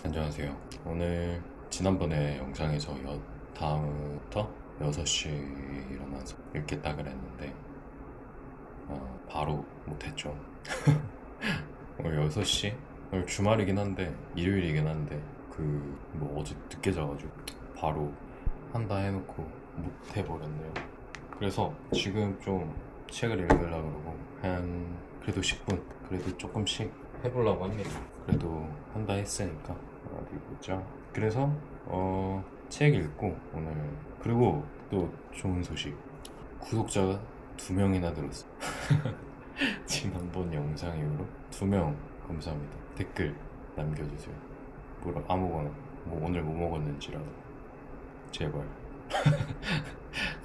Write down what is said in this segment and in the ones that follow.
안녕하세요. 오늘 지난번에 영상에서 다음부터 6시 일어나서 읽겠다 그랬는데 바로 못했죠. 오늘 6시? 오늘 주말이긴 한데 일요일이긴 한데 어제 늦게 자가지고 바로 한다 해놓고 못해버렸네요. 그래서 지금 좀 책을 읽으려고 그러고 그래도 10분 그래도 조금씩 해보려고 합니다. 그래도 한다 했으니까 어디 보자. 그래서 책 읽고 오늘 그리고 또 좋은 소식, 구독자가 2명이나 늘었어. 지난번 영상 이후로 2명. 감사합니다. 댓글 남겨주세요. 뭐라 아무거나 오늘 뭐 먹었는지라도 제발.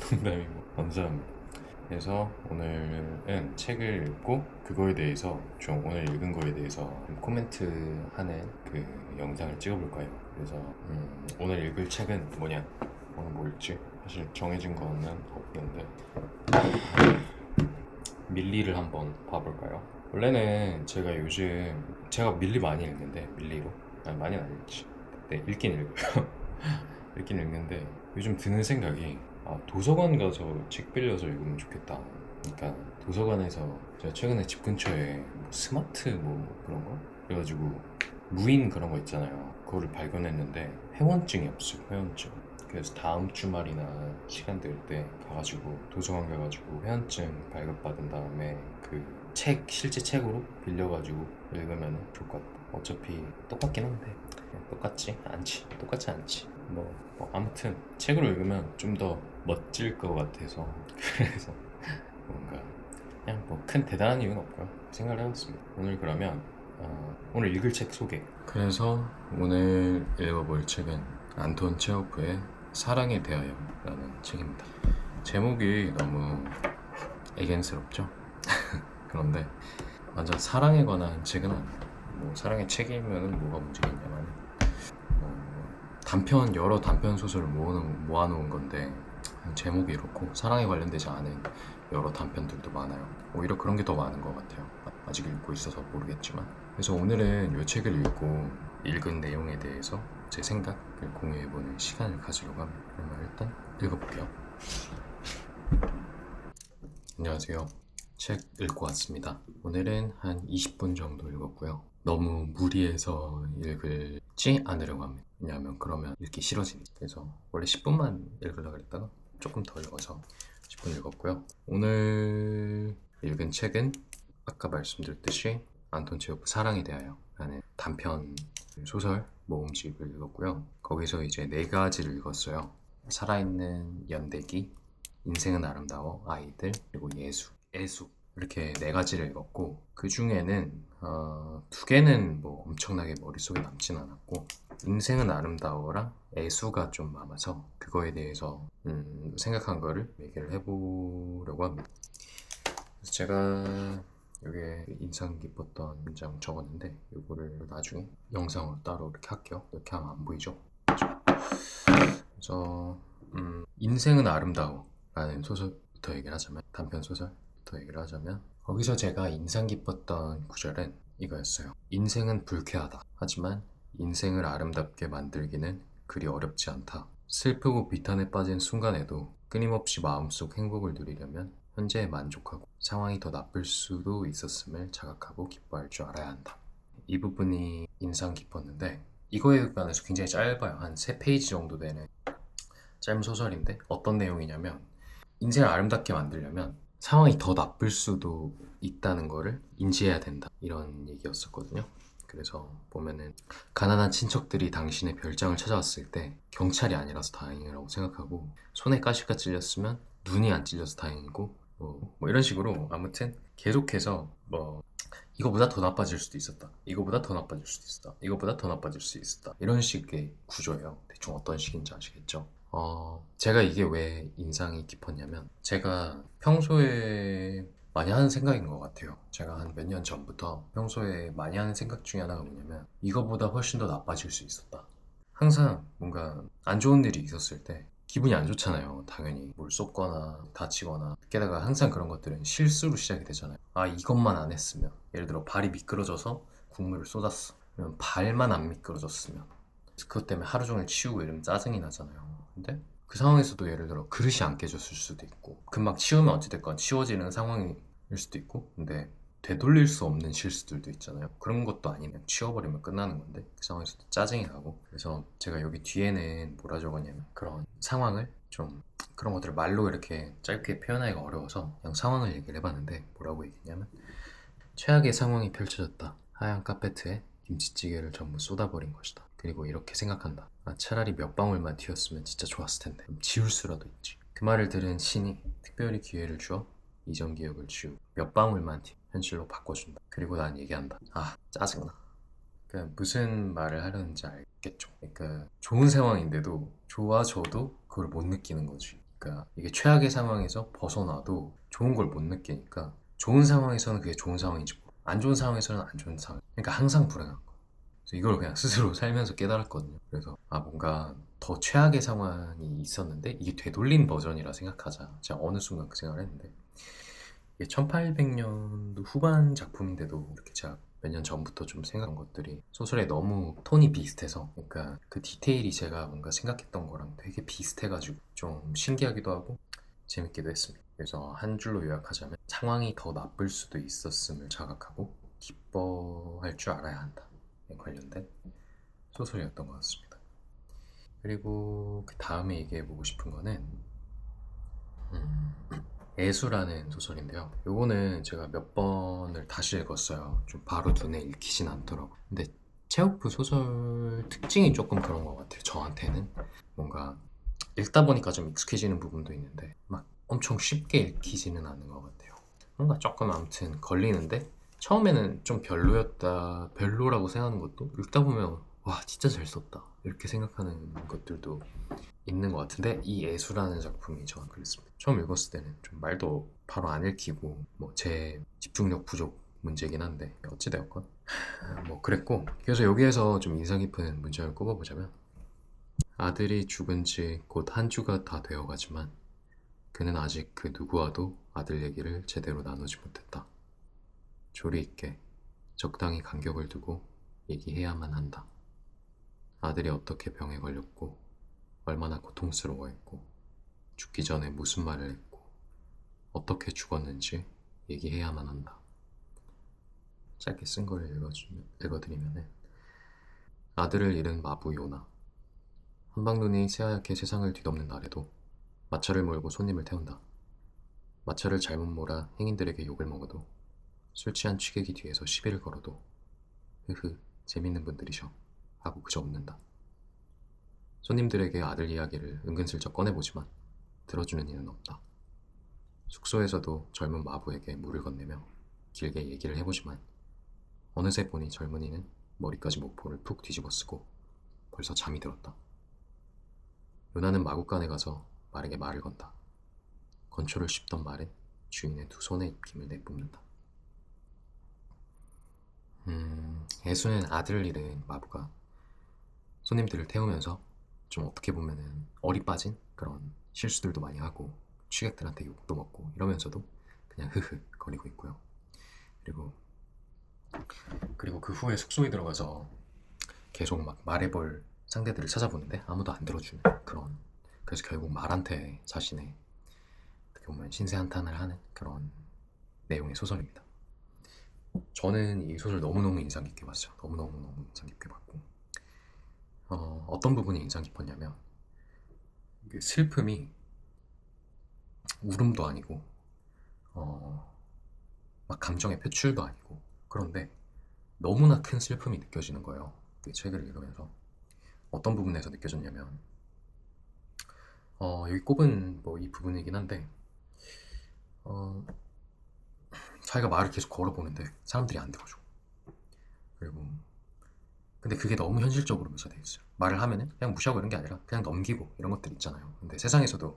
농담이고 감사합니다. 그래서 오늘은 책을 읽고 그거에 대해서 좀 오늘 읽은 거에 대해서 코멘트 하는 그 영상을 찍어볼까요? 그래서 오늘 읽을 책은 뭐냐? 오늘 뭐 읽지? 사실 정해진 거는 없는데 밀리를 한번 봐볼까요? 원래는 제가 밀리 많이 읽는데 밀리로 많이는 안 읽지. 네, 읽긴 읽어요. 읽긴 읽는데 요즘 드는 생각이 도서관 가서 책 빌려서 읽으면 좋겠다. 그러니까 도서관에서 제가 최근에 집 근처에 스마트 그런 거 그래가지고 무인 그런 거 있잖아요. 그거를 발견했는데 회원증이 없어요. 회원증. 그래서 다음 주말이나 시간 될 때 가가지고 도서관 가가지고 회원증 발급받은 다음에 실제 책으로 빌려가지고 읽으면 좋을 것 같다. 어차피 똑같긴 한데 똑같지 않지. 아무튼 책으로 읽으면 좀 더 멋질 것 같아서 그래서 뭔가 그냥 큰 대단한 이유는 없고요. 생각을 해봤습니다. 오늘 그러면 오늘 읽을 책 소개. 그래서 오늘 읽어볼 책은 안톤 체호프의 사랑에 대하여라는 책입니다. 제목이 너무 애견스럽죠? 그런데 완전 사랑에 관한 책은 아니에요. 사랑의 책이면 뭐가 문제겠냐면 여러 단편 소설을 모아놓은 건데 제목이 이렇고 사랑에 관련되지 않은 여러 단편들도 많아요. 오히려 그런 게 더 많은 것 같아요. 아직 읽고 있어서 모르겠지만. 그래서 오늘은 이 책을 읽고 읽은 내용에 대해서 제 생각을 공유해보는 시간을 가지려고 합니다. 그러면 일단 읽어볼게요. 안녕하세요. 책 읽고 왔습니다. 오늘은 한 20분 정도 읽었고요. 너무 무리해서 읽지 않으려고 합니다. 왜냐하면 그러면 읽기 싫어지니까. 그래서 원래 10분만 읽으려고 했다가 조금 더 읽어서 10분 읽었고요. 오늘 읽은 책은 아까 말씀드렸듯이 안톤 체호프 사랑에 대하여 라는 단편 소설 모음집을 읽었고요. 거기서 이제 4가지를 읽었어요. 살아있는 연대기, 인생은 아름다워, 아이들, 그리고 애수 이렇게 4가지를 읽었고 그 중에는 2개는 엄청나게 머릿속에 남진 않았고 인생은 아름다워랑 애수가 좀 남아서 그거에 대해서 생각한 거를 얘기를 해보려고 합니다. 그래서 제가 여기에 인상 깊었던 문장 적었는데 이거를 나중에 영상으로 따로 이렇게 할게요. 이렇게 하면 안 보이죠? 그래서 인생은 아름다워 라는 소설부터 얘기를 하자면 단편 소설부터 얘기를 하자면 거기서 제가 인상 깊었던 구절은 이거였어요. 인생은 불쾌하다. 하지만 인생을 아름답게 만들기는 그리 어렵지 않다. 슬프고 비탄에 빠진 순간에도 끊임없이 마음속 행복을 누리려면 현재에 만족하고 상황이 더 나쁠 수도 있었음을 자각하고 기뻐할 줄 알아야 한다. 이 부분이 인상 깊었는데 이거에 관해서 굉장히 짧아요. 한 3페이지 정도 되는 짧은 소설인데 어떤 내용이냐면 인생을 아름답게 만들려면 상황이 더 나쁠 수도 있다는 거를 인지해야 된다. 이런 얘기였었거든요. 그래서 보면은 가난한 친척들이 당신의 별장을 찾아왔을 때 경찰이 아니라서 다행이라고 생각하고 손에 가시가 찔렸으면 눈이 안 찔려서 다행이고 이런 식으로 아무튼 계속해서 이거보다 더 나빠질 수도 있었다. 이거보다 더 나빠질 수도 있었다. 이거보다 더 나빠질 수 있었다. 이런 식의 구조예요. 대충 어떤 식인지 아시겠죠? 제가 이게 왜 인상이 깊었냐면 제가 평소에 많이 하는 생각인 것 같아요. 제가 한 몇 년 전부터 평소에 많이 하는 생각 중에 하나가 뭐냐면 이거보다 훨씬 더 나빠질 수 있었다. 항상 뭔가 안 좋은 일이 있었을 때 기분이 안 좋잖아요. 당연히 뭘 쏟거나 다치거나 게다가 항상 그런 것들은 실수로 시작이 되잖아요. 이것만 안 했으면 예를 들어 발이 미끄러져서 국물을 쏟았어. 그러면 발만 안 미끄러졌으면 그것 때문에 하루 종일 치우고 이러면 짜증이 나잖아요. 근데 그 상황에서도 예를 들어 그릇이 안 깨졌을 수도 있고 금방 치우면 어찌됐건 치워지는 상황일 수도 있고, 근데 되돌릴 수 없는 실수들도 있잖아요. 그런 것도 아니면 치워버리면 끝나는 건데 그 상황에서도 짜증이 나고. 그래서 제가 여기 뒤에는 뭐라 적었냐면 그런 상황을 좀, 그런 것들을 말로 이렇게 짧게 표현하기가 어려워서 그냥 상황을 얘기를 해봤는데, 뭐라고 얘기했냐면 최악의 상황이 펼쳐졌다. 하얀 카페트에 김치찌개를 전부 쏟아버린 것이다. 그리고 이렇게 생각한다. 아, 차라리 몇 방울만 튀었으면 진짜 좋았을 텐데. 지울 수라도 있지. 그 말을 들은 신이 특별히 기회를 주어 이전 기억을 지우고 몇 방울만 현실로 바꿔준다. 그리고 난 얘기한다. 아, 짜증나. 그러니까 무슨 말을 하려는지 알겠죠. 그러니까 좋은 상황인데도 좋아져도 그걸 못 느끼는 거지. 그러니까 이게 최악의 상황에서 벗어나도 좋은 걸 못 느끼니까 좋은 상황에서는 그게 좋은 상황이지 안 좋은 상황에서는 안 좋은 상황. 그러니까 항상 불행한 거. 그래서 이걸 그냥 스스로 살면서 깨달았거든요. 그래서 아, 뭔가 더 최악의 상황이 있었는데 이게 되돌린 버전이라 생각하자. 제가 어느 순간 그 생각을 했는데, 이게 1800년도 후반 작품인데도 이렇게 제가 몇 년 전부터 좀 생각한 것들이 소설에 너무 톤이 비슷해서, 그러니까 그 디테일이 제가 뭔가 생각했던 거랑 되게 비슷해가지고 좀 신기하기도 하고 재밌기도 했습니다. 그래서 한 줄로 요약하자면 상황이 더 나쁠 수도 있었음을 자각하고 기뻐할 줄 알아야 한다 에 관련된 소설이었던 것 같습니다. 그리고 그 다음에 얘기해보고 싶은 거는 애수라는 소설인데요. 요거는 제가 몇 번을 다시 읽었어요. 좀 바로 눈에 읽히진 않더라고요. 근데 체오프 소설 특징이 조금 그런 것 같아요. 저한테는 뭔가 읽다 보니까 좀 익숙해지는 부분도 있는데 막 엄청 쉽게 읽히지는 않는 것 같아요. 뭔가 조금 아무튼 걸리는데 처음에는 좀 별로라고 생각하는 것도 읽다 보면 와, 진짜 잘 썼다 이렇게 생각하는 것들도 있는 것 같은데, 이 애수라는 작품이 저는 그랬습니다. 처음 읽었을 때는 좀 말도 바로 안 읽히고 뭐 제 집중력 부족 문제긴 한데 어찌되었건 뭐 그랬고. 그래서 여기에서 좀 인상 깊은 문장을 꼽아보자면, 아들이 죽은 지 곧 한 주가 다 되어가지만 그는 아직 그 누구와도 아들 얘기를 제대로 나누지 못했다. 조리 있게 적당히 간격을 두고 얘기해야만 한다. 아들이 어떻게 병에 걸렸고 얼마나 고통스러워했고 죽기 전에 무슨 말을 했고 어떻게 죽었는지 얘기해야만 한다. 짧게 쓴 걸 읽어드리면, 아들을 잃은 마부 요나. 한방눈이 새하얗게 세상을 뒤덮는 날에도 마차를 몰고 손님을 태운다. 마차를 잘못 몰아 행인들에게 욕을 먹어도, 술 취한 취객이 뒤에서 시비를 걸어도 흐흐 재밌는 분들이셔 하고 그저 웃는다. 손님들에게 아들 이야기를 은근슬쩍 꺼내보지만 들어주는 이는 없다. 숙소에서도 젊은 마부에게 물을 건네며 길게 얘기를 해보지만 어느새 보니 젊은이는 머리까지 목포를 푹 뒤집어 쓰고 벌써 잠이 들었다. 요나는 마구간에 가서 말에게 말을 건다. 건초를 씹던 말은 주인의 두 손의 입김을 내뿜는다. 애수는 아들을 잃은 마부가 손님들을 태우면서 좀 어떻게 보면은 어리 빠진 그런 실수들도 많이 하고 취객들한테 욕도 먹고 이러면서도 그냥 흐흐 거리고 있고요. 그리고 그 후에 숙소에 들어가서 계속 막 말해볼 상대들을 찾아보는데 아무도 안 들어주는 그런, 그래서 결국 말한테 자신의 어떻게 보면 신세한탄을 하는 그런 내용의 소설입니다. 저는 이 소설 너무너무 인상 깊게 봤어요. 너무너무 인상 깊게 봤고, 어떤 부분이 인상 깊었냐면 그 슬픔이 울음도 아니고 막 감정의 표출도 아니고, 그런데 너무나 큰 슬픔이 느껴지는 거예요. 그 책을 읽으면서 어떤 부분에서 느껴졌냐면, 여기 꼽은 뭐 이 부분이긴 한데, 자기가 말을 계속 걸어보는데 사람들이 안 들어줘. 그리고 근데 그게 너무 현실적으로 묘사되어 있어요. 말을 하면은 그냥 무시하고 이런 게 아니라 그냥 넘기고 이런 것들 있잖아요. 근데 세상에서도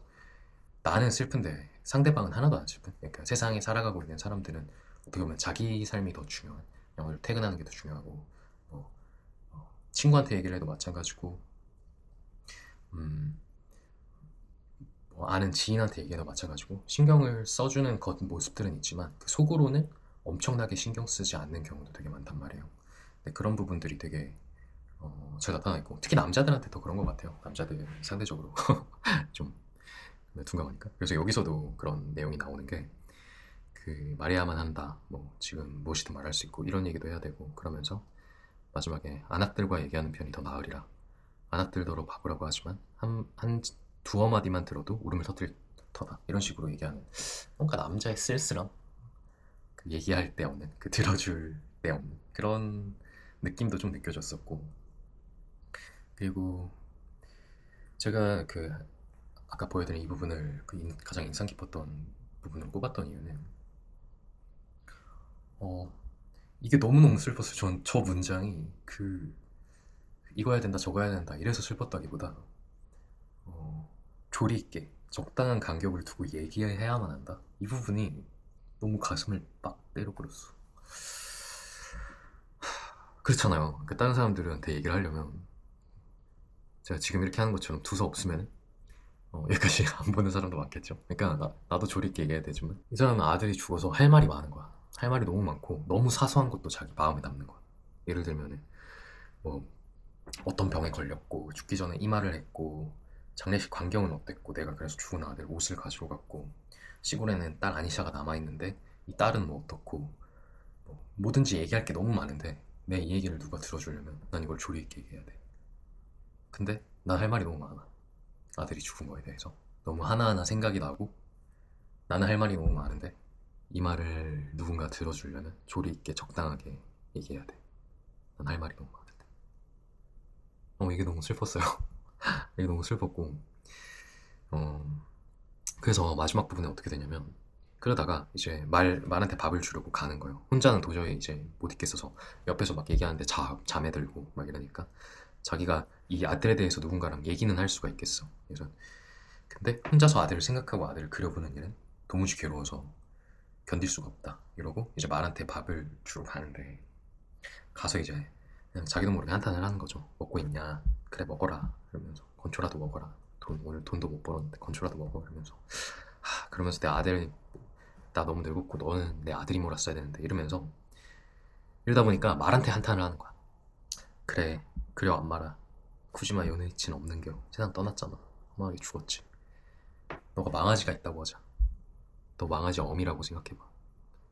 나는 슬픈데 상대방은 하나도 안 슬픈, 그러니까 세상에 살아가고 있는 사람들은 어떻게 보면 자기 삶이 더 중요한, 오늘 퇴근하는 게 더 중요하고, 뭐 친구한테 얘기를 해도 마찬가지고, 뭐 아는 지인한테 얘기해도 마찬가지고 신경을 써주는 모습들은 있지만 그 속으로는 엄청나게 신경 쓰지 않는 경우도 되게 많단 말이에요. 근데 그런 부분들이 되게 잘 나타나 있고, 특히 남자들한테 더 그런 것 같아요. 남자들 상대적으로 좀 둔감하니까. 그래서 여기서도 그런 내용이 나오는 게, 그 말해야만 한다, 뭐 지금 무엇이든 말할 수 있고 이런 얘기도 해야 되고, 그러면서 마지막에 안악들과 얘기하는 편이 더 나으리라. 안악들더러 바보라고 하지만 한 두어 마디만 들어도 울음을 터뜨릴 터다, 이런 식으로 얘기하는, 뭔가 남자의 쓸쓸함, 그 얘기할 때 없는, 그 들어줄 때 없는 그런 느낌도 좀 느껴졌었고. 그리고 제가 그 아까 보여드린 이 부분을 가장 인상 깊었던 부분을 꼽았던 이유는, 어 이게 너무너무 슬펐어요. 전 저 문장이 이거 해야 된다 저거 해야 된다 이래서 슬펐다기보다, 어, 조리 있게 적당한 간격을 두고 얘기해야만 한다, 이 부분이 너무 가슴을 빡 때려버렸어. 그렇잖아요. 그 다른 사람들한테 얘기를 하려면 제가 지금 이렇게 하는 것처럼 두서 없으면 여기까지 안 보는 사람도 많겠죠. 그러니까 나도 조리 있게 얘기해야 되지만, 이 사람은 아들이 죽어서 할 말이 많은 거야. 할 말이 너무 많고 너무 사소한 것도 자기 마음에 남는 거야. 예를 들면은 뭐 어떤 병에 걸렸고 죽기 전에 이 말을 했고, 장례식 광경은 어땠고, 내가 그래서 죽은 아들 옷을 가지러 갔고, 시골에는 딸 아니샤가 남아있는데 이 딸은 뭐 어떻고, 뭐 뭐든지 얘기할 게 너무 많은데 내 이 얘기를 누가 들어주려면 난 이걸 조리 있게 얘기해야 돼. 근데 난 할 말이 너무 많아. 아들이 죽은 거에 대해서 너무 하나하나 생각이 나고, 나는 할 말이 너무 많은데 이 말을 누군가 들어주려면 조리 있게 적당하게 얘기해야 돼. 난 할 말이 너무 많은데. 이게 너무 슬펐어요. 이게 너무 슬펐고, 어, 그래서 마지막 부분에 어떻게 되냐면, 그러다가 이제 말한테 밥을 주려고 가는 거예요. 혼자는 도저히 이제 못 있겠어서 옆에서 막 얘기하는데 잠에 들고 막 이러니까, 자기가 이 아들에 대해서 누군가랑 얘기는 할 수가 있겠어. 그래서 근데 혼자서 아들을 생각하고 아들을 그려보는 일은 도무지 괴로워서 견딜 수가 없다 이러고 이제 말한테 밥을 주러 가는데, 가서 이제 그냥 자기도 모르게 한탄을 하는 거죠. 먹고 있냐? 그래 먹어라. 그러면서 건초라도 먹어라. 오늘 돈도 못 벌었는데 건초라도 먹어. 그러면서 내 아들, 나 너무 늙었고 너는 내 아들이 몰았어야 되는데 이러면서, 이러다 보니까 말한테 한탄을 하는 거야. 그래 그려 안 말아. 쿠지마 요네이치는 없는겨. 세상 떠났잖아. 허무하게 죽었지. 너가 망아지가 있다고 하자. 너 망아지 어미라고 생각해봐.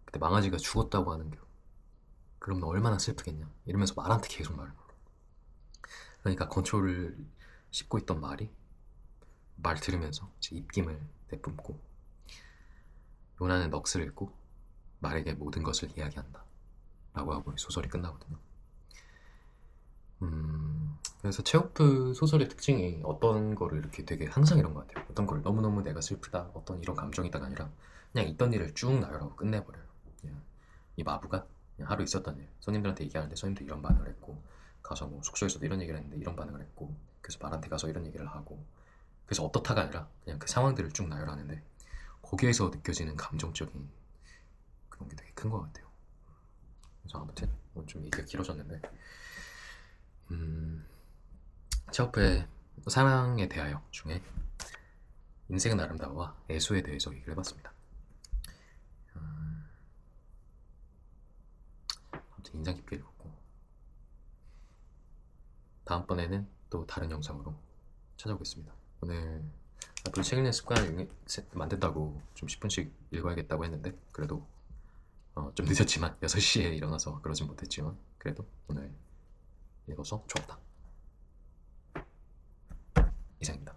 근데 망아지가 죽었다고 하는겨. 그럼 너 얼마나 슬프겠냐. 이러면서 말한테 계속 말을 걸어. 그러니까 건초를 씹고 있던 말 들으면서 제 입김을 내뿜고, 요나는 넋을 잃고 말에게 모든 것을 이야기한다 라고 하고 소설이 끝나거든요. 그래서 체오프 소설의 특징이 어떤 거를 이렇게 되게 항상 이런 것 같아요. 어떤 걸 너무너무 내가 슬프다, 어떤 이런 감정이다가 아니라 그냥 있던 일을 쭉 나열하고 끝내버려요. 그냥 이 마부가 그냥 하루 있었던 일, 손님들한테 얘기하는데 손님들 이런 반응을 했고, 가서 뭐 숙소에서도 이런 얘기를 했는데 이런 반응을 했고, 그래서 말한테 가서 이런 얘기를 하고, 그래서 어떻다가 아니라 그냥 그 상황들을 쭉 나열하는데, 거기에서 느껴지는 감정적인 그런 게 되게 큰 것 같아요. 그래서 아무튼 좀 얘기가 길어졌는데, 체호프의 사랑에 대하여 중에 인생은 아름다워와 애수에 대해서 얘기를 해봤습니다. 아무튼 인상 깊게 읽었고, 다음번에는 또 다른 영상으로 찾아오겠습니다. 오늘 앞으로 책 읽는 습관을 만든다고 좀 10분씩 읽어야겠다고 했는데, 그래도 좀 늦었지만 6시에 일어나서 그러진 못했지만 그래도 오늘 읽어서 좋았다. 이상입니다.